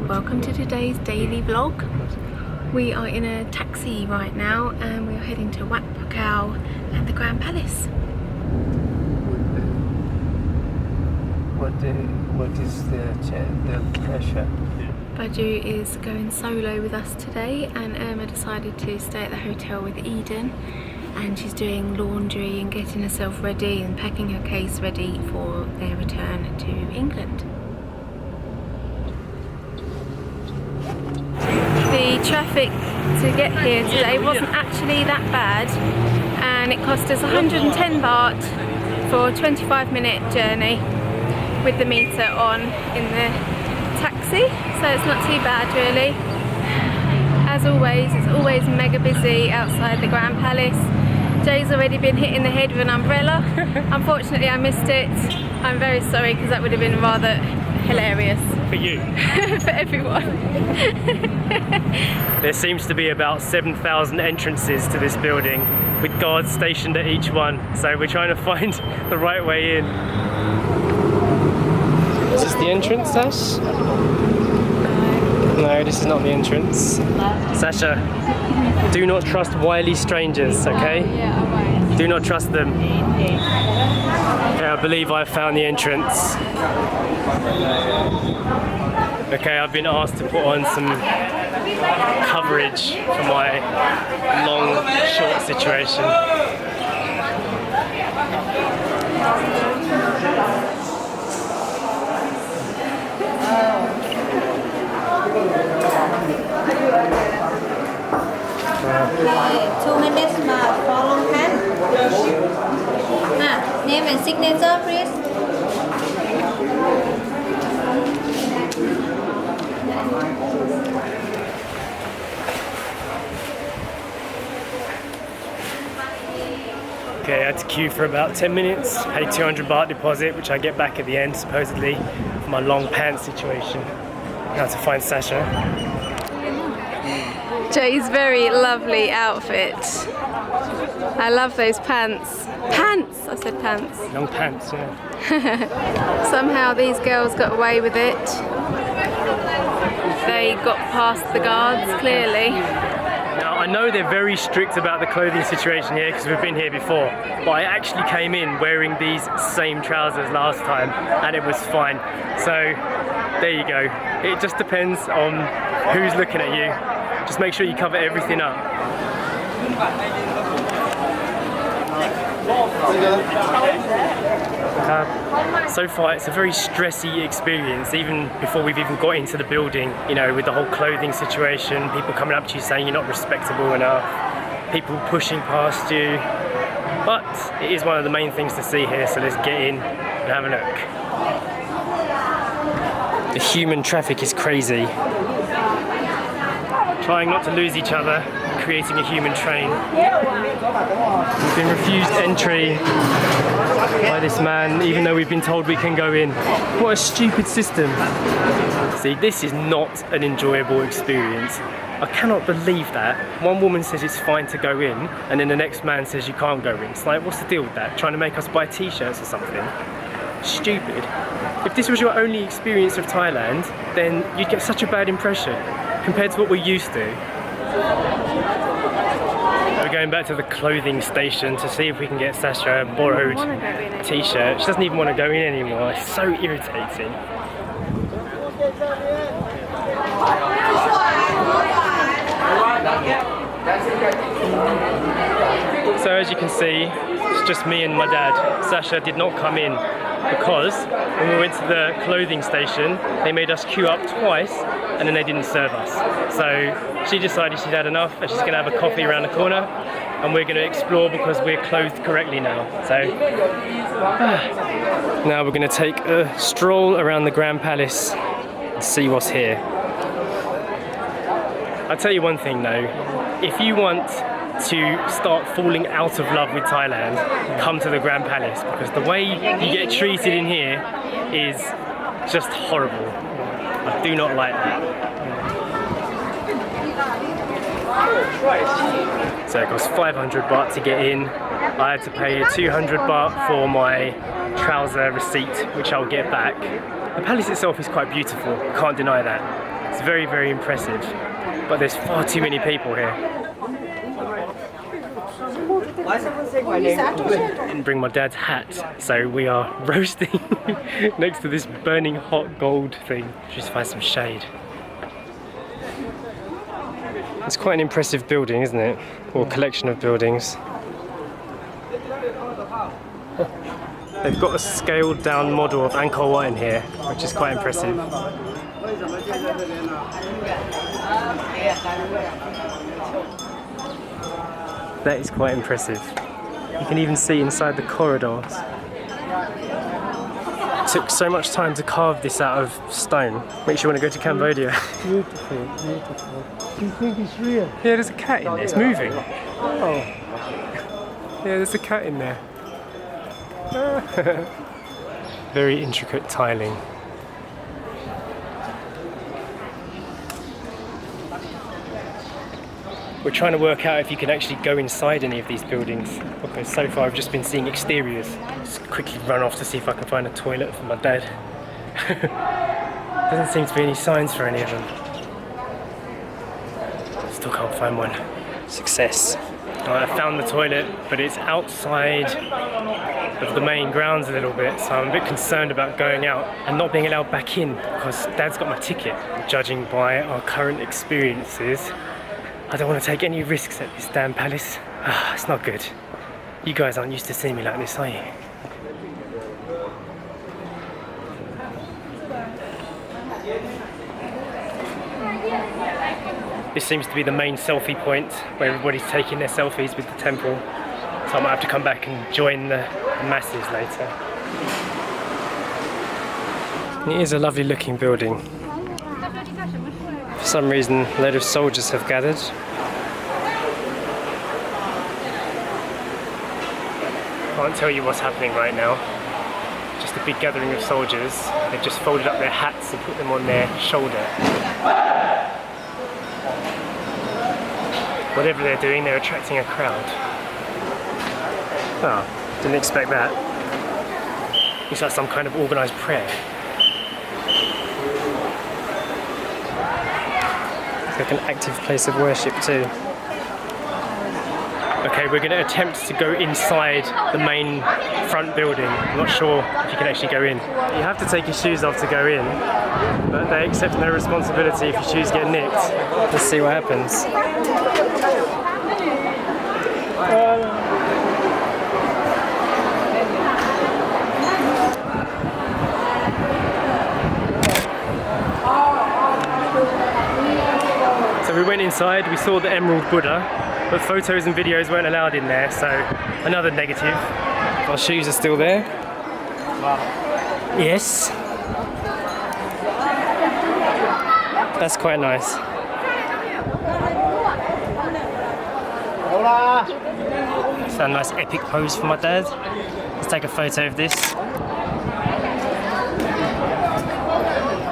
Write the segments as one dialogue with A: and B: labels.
A: Welcome to today's daily vlog. We are in a taxi right now and we are heading to Wat Pakao at the Grand Palace.
B: What is the pressure?
A: Baju is going solo with us today, and Irma decided to stay at the hotel with Eden, and she's doing laundry and getting herself ready and packing her case ready for their return to England. The traffic to get here today wasn't actually that bad, and it cost us 110 baht for a 25-minute journey with the meter on in the taxi, so it's not too bad really. As always, it's always mega busy outside the Grand Palace. Jay's already been hit in the head with an umbrella. Unfortunately I missed it. I'm very sorry because that would have been rather hilarious.
C: For you.
A: For everyone.
C: There seems to be about 7,000 entrances to this building with guards stationed at each one, so we're trying to find the right way in. Is this the entrance, Sash? No, this is not the entrance. Sasha, do not trust wily strangers, okay?
A: Yeah, alright.
C: Do not trust them. Okay, I believe I found the entrance. Okay, I've been asked to put on some coverage for my long, short situation.
D: Okay, 2 minutes for long pants. Name and signature, please.
C: Okay, I had to queue for about 10 minutes, paid 200 baht deposit, which I get back at the end, supposedly, for my long pants situation. Now to find Sasha.
A: Jay's very lovely outfit. I love those pants. Pants! I said pants.
C: Long pants, yeah.
A: Somehow these girls got away with it. They got past the guards, clearly.
C: Now, I know they're very strict about the clothing situation here because we've been here before, but I actually came in wearing these same trousers last time and it was fine. So, there you go. It just depends on who's looking at you. Just make sure you cover everything up. So far it's a very stressy experience, even before we've even got into the building, you know, with the whole clothing situation, people coming up to you saying you're not respectable enough, people pushing past you, but it is one of the main things to see here, so let's get in and have a look. The human traffic is crazy. Trying not to lose each other, creating a human train. We've been refused entry by this man, even though we've been told we can go in. What a stupid system. See, this is not an enjoyable experience. I cannot believe that. One woman says it's fine to go in, and then the next man says you can't go in. It's like, what's the deal with that? Trying to make us buy t-shirts or something? Stupid. If this was your only experience of Thailand, then you'd get such a bad impression compared to what we're used to. We're going back to the clothing station to see if we can get Sasha a borrowed t-shirt. She doesn't even want to go in anymore. It's so irritating. So as you can see, it's just me and my dad. Sasha did not come in because when we went to the clothing station, they made us queue up twice and then they didn't serve us. So she decided she'd had enough and she's gonna have a coffee around the corner, and we're gonna explore because we're clothed correctly now. So now we're gonna take a stroll around the Grand Palace and see what's here. I'll tell you one thing though, if you want to start falling out of love with Thailand, come to the Grand Palace, because the way you get treated in here is just horrible. I do not like that. So it costs 500 baht to get in. I had to pay 200 baht for my trouser receipt, which I'll get back. The palace itself is quite beautiful, can't deny that. It's very, very impressive. But there's far too many people here. Didn't bring my dad's hat, so we are roasting next to this burning hot gold thing. Just find some shade. It's quite an impressive building, isn't it? Or collection of buildings. They've got a scaled down model of Angkor Wat in here, which is quite impressive. That is quite impressive. You can even see inside the corridors. It took so much time to carve this out of stone. Makes you want to go to Cambodia.
B: Beautiful, beautiful. Do you think it's real?
C: Yeah, there's a cat in there. It's moving.
B: Oh.
C: Yeah, there's a cat in there. Very intricate tiling. We're trying to work out if you can actually go inside any of these buildings, because so far I've just been seeing exteriors. Just quickly run off to see if I can find a toilet for my dad. Doesn't seem to be any signs for any of them. Still can't find one. Success. I found the toilet, but it's outside of the main grounds a little bit, so I'm a bit concerned about going out and not being allowed back in, because Dad's got my ticket. Judging by our current experiences, I don't want to take any risks at this damn palace. It's not good. You guys aren't used to seeing me like this, are you? This seems to be the main selfie point where everybody's taking their selfies with the temple. So I might have to come back and join the masses later. It is a lovely looking building. For some reason, a load of soldiers have gathered. Can't tell you what's happening right now. Just a big gathering of soldiers. They've just folded up their hats and put them on their shoulder. Whatever they're doing, they're attracting a crowd. Oh, didn't expect that. Looks like some kind of organised prayer. It's like an active place of worship too. Okay, we're going to attempt to go inside the main front building. I'm not sure if you can actually go in. You have to take your shoes off to go in, but they accept no responsibility if your shoes get nicked. Let's see what happens. So we went inside, we saw the Emerald Buddha, but photos and videos weren't allowed in there, so another negative. Our shoes are still there. Yes. That's quite nice. It's a nice epic pose for my dad. Let's take a photo of this.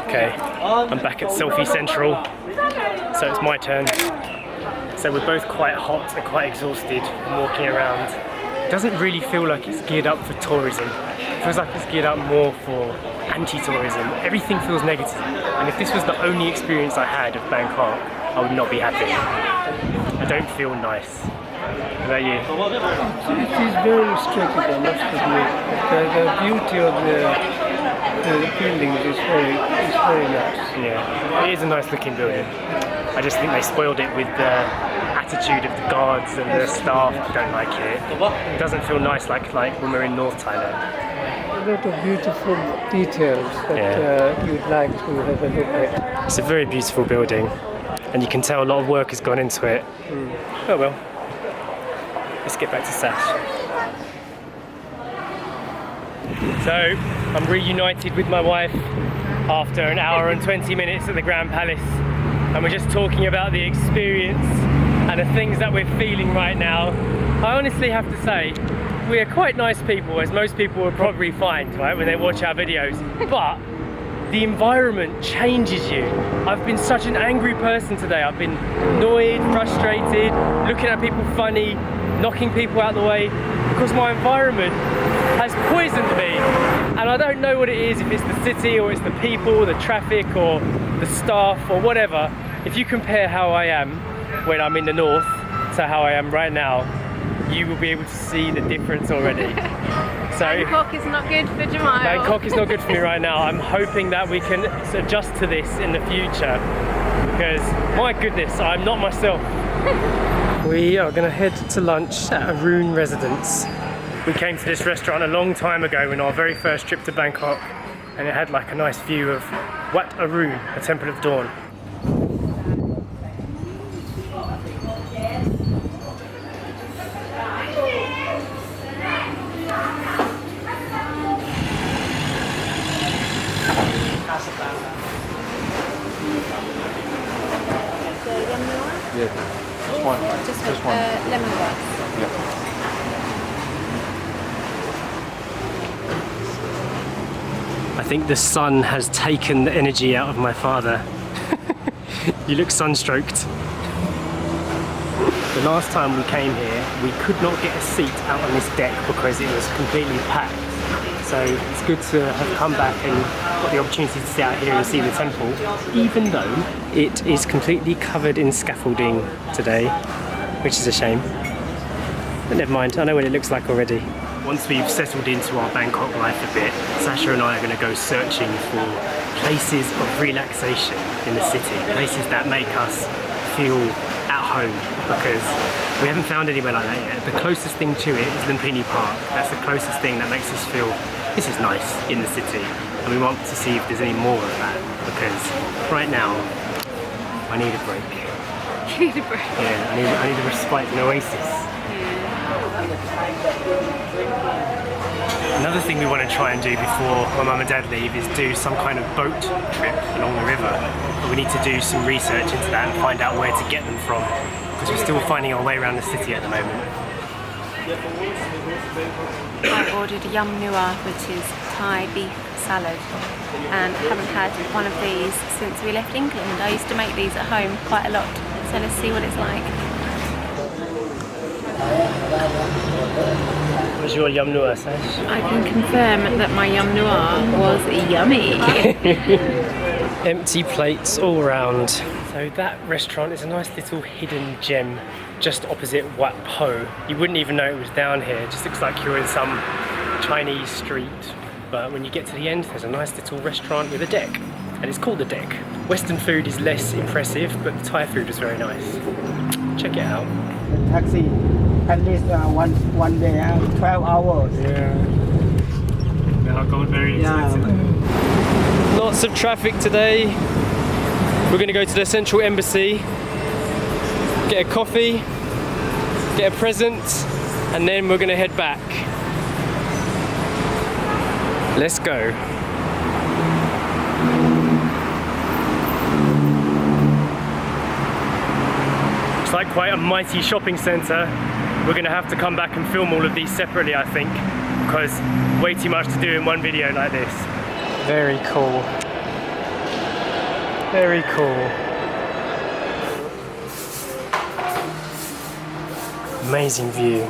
C: Okay, I'm back at Selfie Central, so it's my turn. So we're both quite hot and quite exhausted from walking around. It doesn't really feel like it's geared up for tourism. It feels like it's geared up more for anti-tourism. Everything feels negative. And if this was the only experience I had of Bangkok, I would not be happy. I don't feel nice. What about you?
B: It is very restricted, I must admit. The beauty of the buildings is very nice.
C: Yeah, it is a nice looking building. I just think they spoiled it with the attitude of the guards and the staff. I don't like it. It doesn't feel nice like when we're in North Thailand.
B: A lot of beautiful details that you'd like to have a look at.
C: It's a very beautiful building, and you can tell a lot of work has gone into it. Oh well. Let's get back to Sash. So, I'm reunited with my wife after an hour and 20 minutes at the Grand Palace, and we're just talking about the experience and the things that we're feeling right now. I honestly have to say, we are quite nice people, as most people would probably find, right, when they watch our videos, but the environment changes you. I've been such an angry person today. I've been annoyed, frustrated, looking at people funny, knocking people out of the way, because my environment has poisoned me. And I don't know what it is, if it's the city or it's the people, the traffic or the staff or whatever. If you compare how I am when I'm in the north to how I am right now, you will be able to see the difference already. So
A: Bangkok is not good for Jamal.
C: Bangkok is not good for me right now. I'm hoping that we can adjust to this in the future, because my goodness, I'm not myself. We are going to head to lunch at a Rune residence. We came to this restaurant a long time ago in our very first trip to Bangkok, and it had like a nice view of Wat Arun, a temple of dawn.
E: Yeah, just one.
A: Just one. Lemongrass.
E: Yeah.
C: I think the sun has taken the energy out of my father. You look sunstroked. The last time we came here, we could not get a seat out on this deck because it was completely packed. So it's good to have come back and got the opportunity to sit out here and see the temple, even though it is completely covered in scaffolding today, which is a shame. But never mind, I know what it looks like already. Once we've settled into our Bangkok life a bit, Sasha and I are going to go searching for places of relaxation in the city, places that make us feel at home, because we haven't found anywhere like that yet. The closest thing to it is Lumpini Park. That's the closest thing that makes us feel this is nice in the city, and we want to see if there's any more of that, because right now I need a break.
A: You need a break.
C: Yeah, I need a respite, an oasis. Another thing we want to try and do before my mum and dad leave is do some kind of boat trip along the river. But we need to do some research into that and find out where to get them from, because we're still finding our way around the city at the moment.
A: I ordered yum nua, which is Thai beef salad, and I haven't had one of these since we left England. I used to make these at home quite a lot, so let's see what it's like.
C: What's your yum nua, Sash?
A: I can confirm that my yum nua was yummy.
C: Empty plates all around. So that restaurant is a nice little hidden gem just opposite Wat Po. You wouldn't even know it was down here. It just looks like you're in some Chinese street. But when you get to the end, there's a nice little restaurant with a deck. And it's called the Deck. Western food is less impressive, but the Thai food is very nice. Check it out.
F: Taxi, at least one day, 12 hours.
C: Yeah. They are gold very expensive.
F: Yeah.
C: Lots of traffic today. We're going to go to the Central Embassy, get a coffee, get a present, and then we're going to head back. Let's go. It's like quite a mighty shopping centre. We're going to have to come back and film all of these separately, I think, because way too much to do in one video like this. Very cool. Very cool. Amazing view.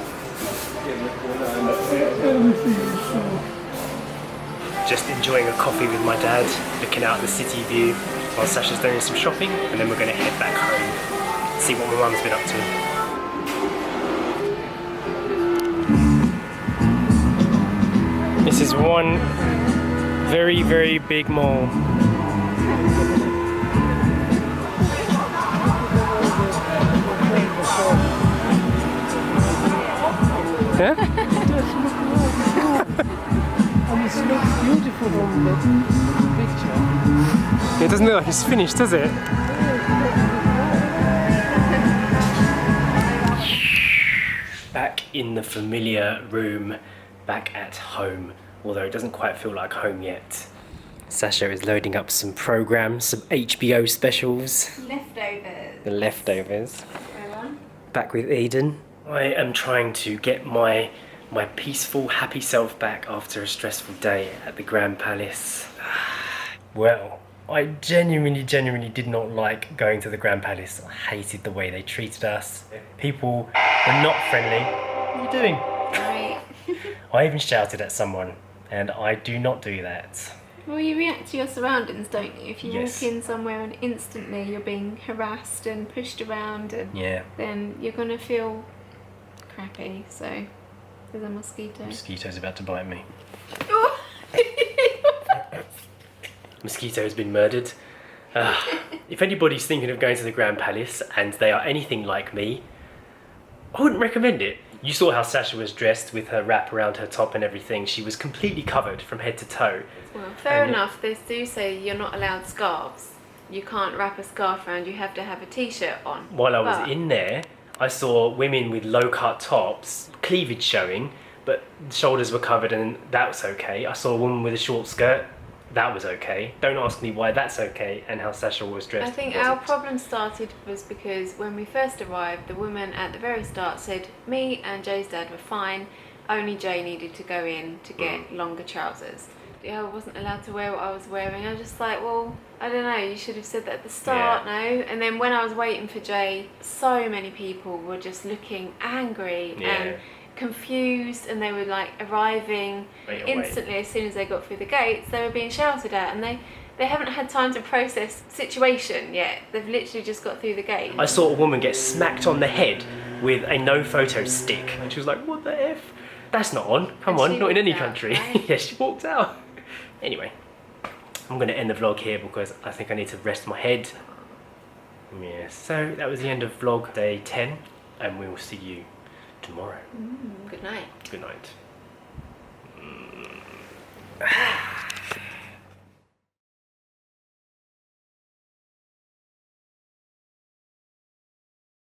C: Just enjoying a coffee with my dad, looking out at the city view while Sasha's doing some shopping, and then we're going to head back home, see what my mum's been up to. This is one very, very big mall. Yeah?
B: And it looks beautiful from the picture.
C: It doesn't look like it's finished, does it? Back in the familiar room, back at home, although it doesn't quite feel like home yet. Sasha is loading up some programs, some HBO specials.
A: Leftovers.
C: The leftovers. Back with Eden. I am trying to get my peaceful, happy self back after a stressful day at the Grand Palace. Well, I genuinely did not like going to the Grand Palace. I hated the way they treated us. People were not friendly. What are you doing?
A: Right.
C: I even shouted at someone, and I do not do that.
A: Well, you react to your surroundings, don't you? If you
C: Yes.
A: walk in somewhere and instantly you're being harassed and pushed around, and
C: Yeah.
A: then you're gonna feel crappy. So there's a mosquito.
C: Mosquito's about to bite me.
A: Oh.
C: Mosquito has been murdered. If anybody's thinking of going to the Grand Palace and they are anything like me, I wouldn't recommend it. You saw how Sasha was dressed with her wrap around her top and everything. She was completely covered from head to toe.
A: Well, fair
C: And-
A: enough. They do say you're not allowed scarves. You can't wrap a scarf around. You have to have a t-shirt on.
C: While I was
A: But-
C: in there, I saw women with low-cut tops, cleavage showing, but shoulders were covered and that was okay. I saw a woman with a short skirt. That was okay. Don't ask me why that's okay and how Sasha was dressed.
A: I think
C: wasn't.
A: our problem started was because when we first arrived, the woman at the very start said me and Jay's dad were fine. Only Jay needed to go in to get longer trousers. I wasn't allowed to wear what I was wearing. I was just like, well, I don't know, you should have said that at the start, no? And then when I was waiting for Jay, so many people were just looking angry and confused, and they were like arriving
C: Right away.
A: instantly as soon as they got through the gates. They were being shouted at, and they haven't had time to process situation yet. They've literally just got through the gate.
C: I saw a woman get smacked on the head with a no photo stick, and she was like, what the F? That's not on. Come
A: And
C: on,
A: she
C: not in any
A: walked out,
C: country.
A: right?
C: Yeah, she walked out. Anyway, I'm going to end the vlog here because I think I need to rest my head. Yeah, so that was the end of vlog day 10, and we will see you tomorrow.
A: Good night.
C: Good night.